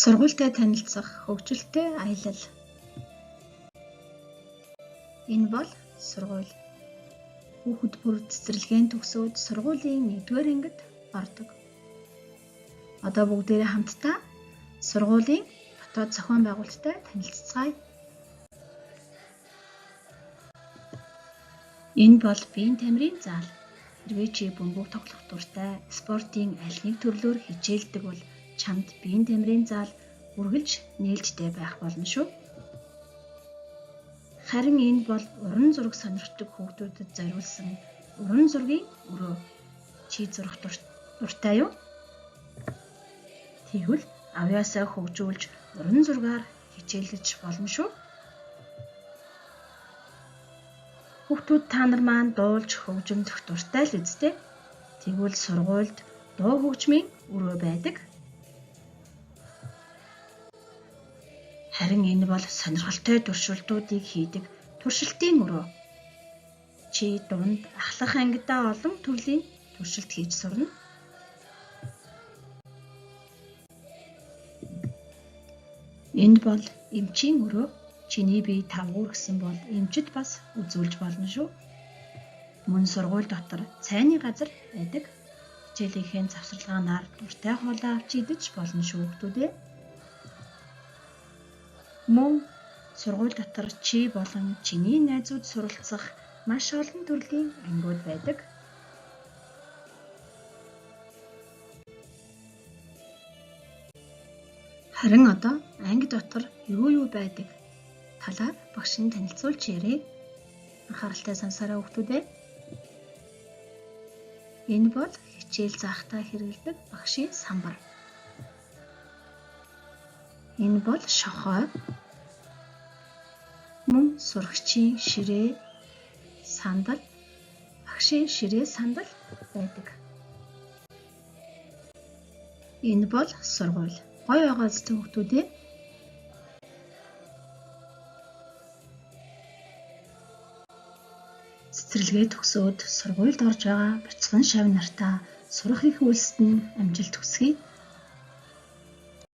Сургуультай танилцах хөгжилтэй аялал. Энэ бол сургууль. Хүүхэд бүр цэцэрлэгийн төгсөөд сургуулийн 1-р ангид ордог. Одоо бүгдээрээ хамтдаа сургуулийн дотоод зохион байгуулалттай танилццгаая. Энэ бол биеийн тамирын зал. Хэрвээ чи бөмбөг тоглох дуртай, спортын аль нэг төрлөөр хичээлдэг бол чамд биеийн тамирын зал үргэлж нээлттэй байх болно шүү. Харин энэ бол уран зураг сонирхдаг хүүхдүүдэд зориулсан уран зургийн өрөө. Чи зурх дуртай юу? Тэгвэл авьяасаа хөгжүүлж уран зургаар хичээлж болно шүү. Хүүхдүүд та нар маань дуулж хөгжимдөх дуртай л үстэй. Тэгвэл сургуульд дуу хөгжмийн өрөө байдаг. Харин энэ бол сонирхолтой туршилтуудыг хийдэг туршилтын өрөө. Чи дунд ахлах ангидаа олон төрлийн туршилт хийж сурна. Энд бол эмчийн өрөө. Чиний бие тавгуур гэсэн бол эмчид бас үзүүлж болно шүү. Мөн сургууль дотор цайны газар байдаг. Хичээлийнхээ завсарлагаанаар дуртай хоолоо авч идэж болно шүү хүүхдүүдээ. Мөн сургууль дотор чи болон чиний найзууд суралцах маш олон төрлийн ангиуд байдаг. Харин одоо анги дотор юу байдаг? Талаар багш нь танилцуулж ярив. Анхааралтай сонсороо хүүхдүүдээ. Энэ бол хичээл заахтаа хэрэглэдэг багшийн самбар. Энэ бол шохой. Мөн сурагчийн ширээ, сандал, багшийн ширээ сандал байдаг. Энэ бол сургууль. Гоё байгаа зү хүүхдүүдээ. Цэцэрлэгээ төгсөөд сургуульд орж байгаа бяцхан шав нартаа сурах их үйлсэд нь амжилт хүсье.